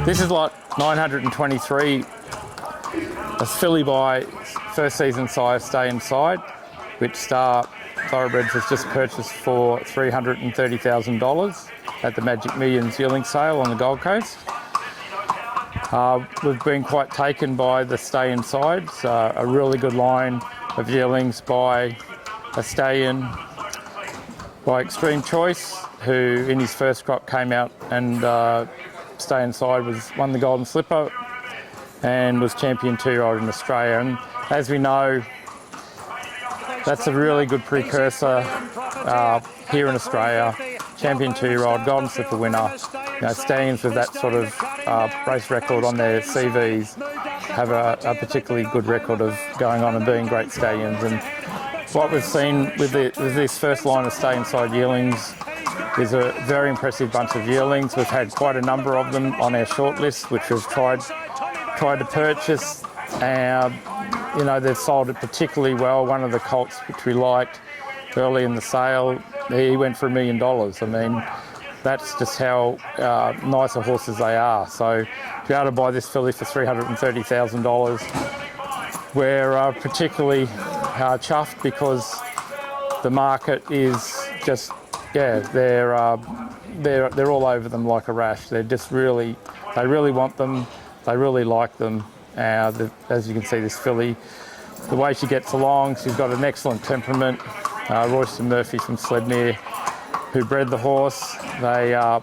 This is lot 923, a filly by first season sire Stay Inside, which Star Thoroughbreds has just purchased for $330,000 at the Magic Millions yearling sale on the Gold Coast. We've been quite taken by the Stay Inside, a really good line of yearlings by a stallion by Extreme Choice, who in his first crop came out and Stay Inside won the Golden Slipper and was champion 2-year-old in Australia. And as we know, that's a really good precursor here in Australia. Champion 2-year-old, Golden Slipper winner. Stallions with that sort of race record on their CVs have a particularly good record of going on and being great stallions. And what we've seen with this first line of Stay Inside yearlings is a very impressive bunch of yearlings. We've had quite a number of them on our shortlist, which we've tried to purchase. They've sold it particularly well. One of the colts which we liked early in the sale, he went for $1 million. I mean, that's just how nice of horses they are. So to be able to buy this filly for $330,000, we're particularly chuffed because the market is just, they're all over them like a rash. They really want them. They really like them. As you can see, this filly, the way she gets along, she's got an excellent temperament. Royston Murphy from Sledmere, who bred the horse, they're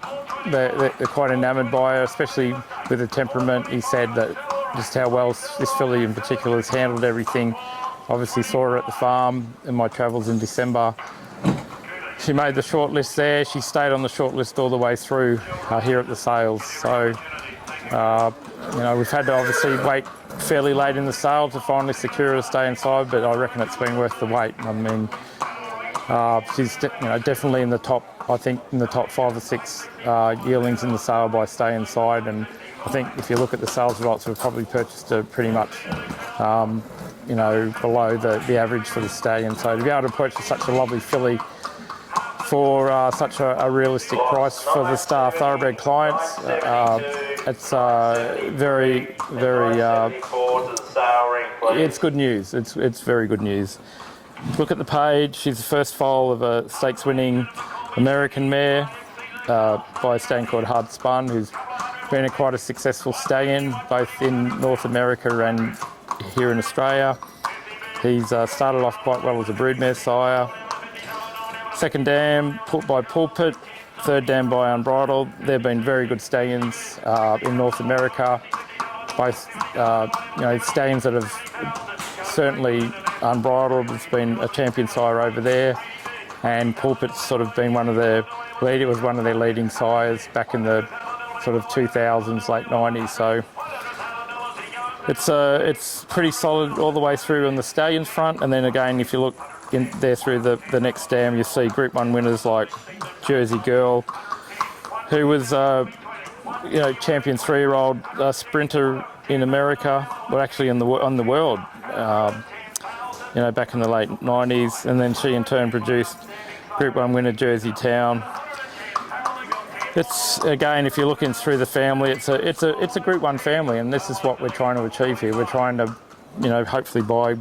quite enamoured by her, especially with the temperament. He said that just how well this filly in particular has handled everything. Obviously saw her at the farm in my travels in December. She made the shortlist there. She stayed on the shortlist all the way through here at the sales. So, we've had to obviously wait fairly late in the sale to finally secure a Stay Inside, but I reckon it's been worth the wait. I mean, she's definitely in the top, I think, in the top 5 or 6 yearlings in the sale by Stay Inside. And I think if you look at the sales results, we've probably purchased her pretty much, below the average for the stallion. So to be able to purchase such a lovely filly for such a realistic price for the Star Thoroughbred clients, it's very, very, it's good news. It's very good news. Look at the page. She's the first foal of a stakes-winning American mare by a stallion called Hard Spun, who's been quite a successful stallion, both in North America and here in Australia. He's started off quite well as a broodmare sire. Second dam by Pulpit, third dam by Unbridled. They've been very good stallions in North America. Both, stallions that have certainly Unbridled has been a champion sire over there, and Pulpit's sort of been one of their leading sires back in the sort of 2000s, late 90s. So it's pretty solid all the way through on the stallions front. And then again, if you look in there through the next dam, you see Group 1 winners like Jersey Girl, who was champion 3-year-old sprinter in America, well actually on the world, back in the late 90s, and then she in turn produced Group 1 winner Jersey Town. It's, again, if you're looking through the family, it's a Group 1 family, and this is what we're trying to achieve here. We're trying to, hopefully buy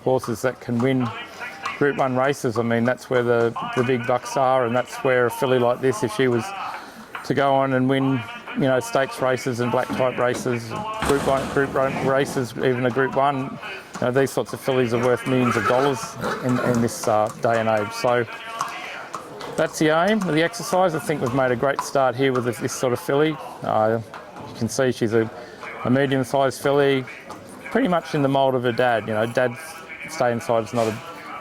horses that can win Group 1 races. I mean, that's where the big bucks are, and that's where a filly like this, if she was to go on and win, stakes races and black type races, Group 1 races, even a Group 1, these sorts of fillies are worth millions of dollars in this day and age. So that's the aim of the exercise. I think we've made a great start here with this sort of filly. You can see she's a medium-sized filly, pretty much in the mould of her dad. Dad's Stay Inside is not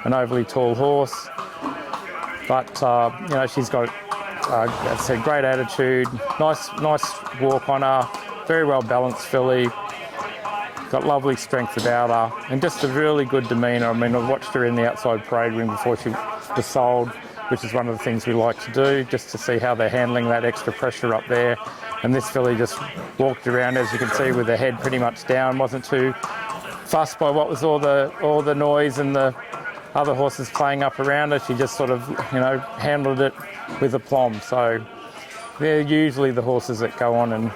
an overly tall horse, but she's got, as I said, great attitude, nice walk on her, very well balanced filly, got lovely strength about her, and just a really good demeanour. I mean, I watched her in the outside parade ring before she was sold, which is one of the things we like to do, just to see how they're handling that extra pressure up there. And this filly just walked around, as you can see, with her head pretty much down, wasn't too fussed by what was all the noise and the other horses playing up around her. She just sort of, handled it with aplomb. So they're usually the horses that go on and,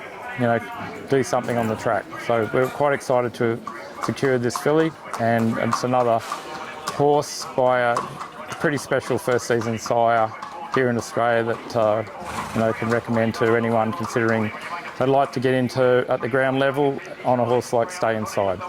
do something on the track. So we're quite excited to secure this filly, and it's another horse by a pretty special first season sire here in Australia that can recommend to anyone considering they'd like to get into at the ground level on a horse like Stay Inside.